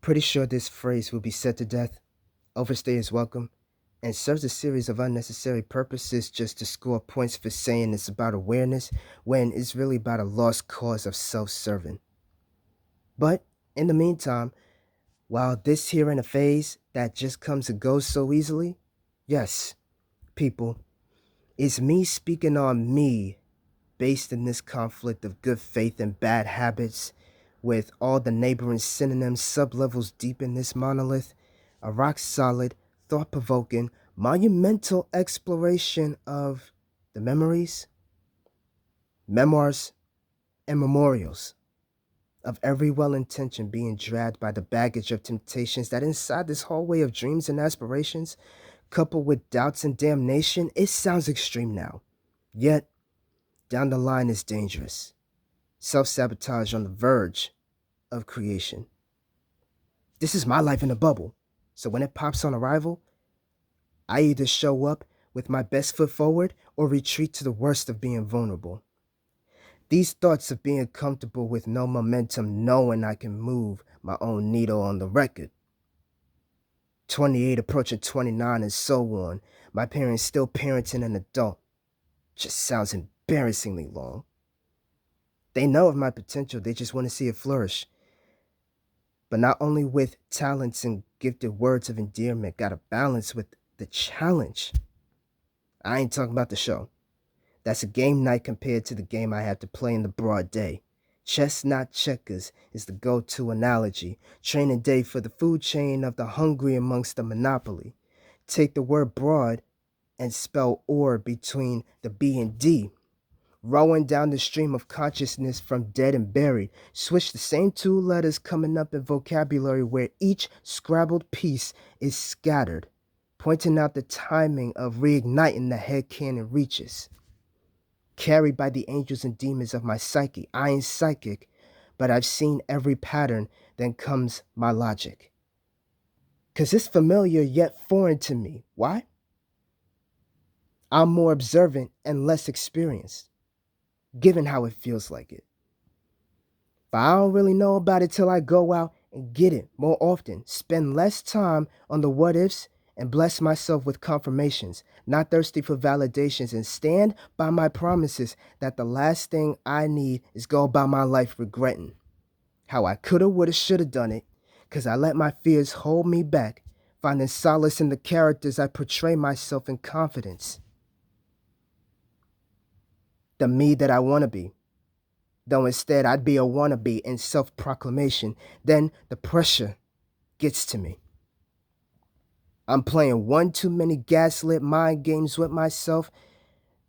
Pretty sure this phrase will be said to death. Overstay is welcome, and serves a series of unnecessary purposes just to score points for saying it's about awareness when it's really about a lost cause of self-serving. But in the meantime, while this here in a phase that just comes and goes so easily, yes, people, it's me speaking on me based in this conflict of good faith and bad habits, with all the neighboring synonyms sublevels deep in this monolith, a rock solid, thought provoking, monumental exploration of the memories, memoirs, and memorials of every well intention being dragged by the baggage of temptations that inside this hallway of dreams and aspirations, coupled with doubts and damnation. It sounds extreme now, yet down the line is dangerous. Self-sabotage on the verge of creation. This is my life in a bubble, so when it pops on arrival, I either show up with my best foot forward or retreat to the worst of being vulnerable. These thoughts of being comfortable with no momentum, knowing I can move my own needle on the record. 28 approaching 29 and so on, my parents still parenting an adult. Just sounds embarrassingly long. They know of my potential, they just want to see it flourish. But not only with talents and gifted words of endearment, gotta balance with the challenge. I ain't talking about the show. That's a game night compared to the game I have to play in the broad day. Chess, not checkers, is the go-to analogy. Training day for the food chain of the hungry amongst the monopoly. Take the word broad and spell or between the B and D. Rowing down the stream of consciousness from dead and buried. Switch the same two letters coming up in vocabulary where each scrabbled piece is scattered, pointing out the timing of reigniting the headcanon reaches. Carried by the angels and demons of my psyche. I ain't psychic, but I've seen every pattern, then comes my logic. 'Cause it's familiar yet foreign to me. Why? I'm more observant and less experienced, given how it feels like it. But I don't really know about it till I go out and get it more often, spend less time on the what ifs, and bless myself with confirmations, not thirsty for validations, and stand by my promises that the last thing I need is go about my life regretting how I coulda, woulda, shoulda done it, 'cause I let my fears hold me back, finding solace in the characters I portray myself in confidence. The me that I wanna be. Though instead I'd be a wannabe in self-proclamation, then the pressure gets to me. I'm playing one too many gaslit mind games with myself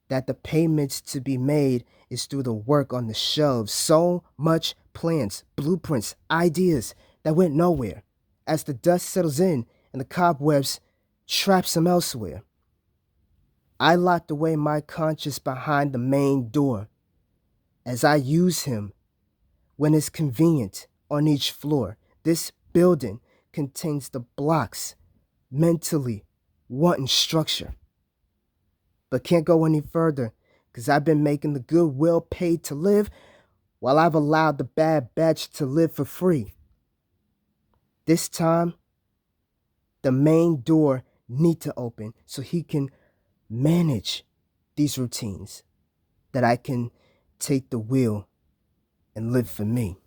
that the payments to be made is through the work on the shelves. So much plans, blueprints, ideas that went nowhere as the dust settles in and the cobwebs trap some elsewhere. I locked away my conscience behind the main door as I use him when it's convenient on each floor. This building contains the blocks mentally wanting structure, but can't go any further because I've been making the goodwill paid to live while I've allowed the bad batch to live for free. This time, the main door need to open so he can manage these routines, that I can take the wheel and live for me.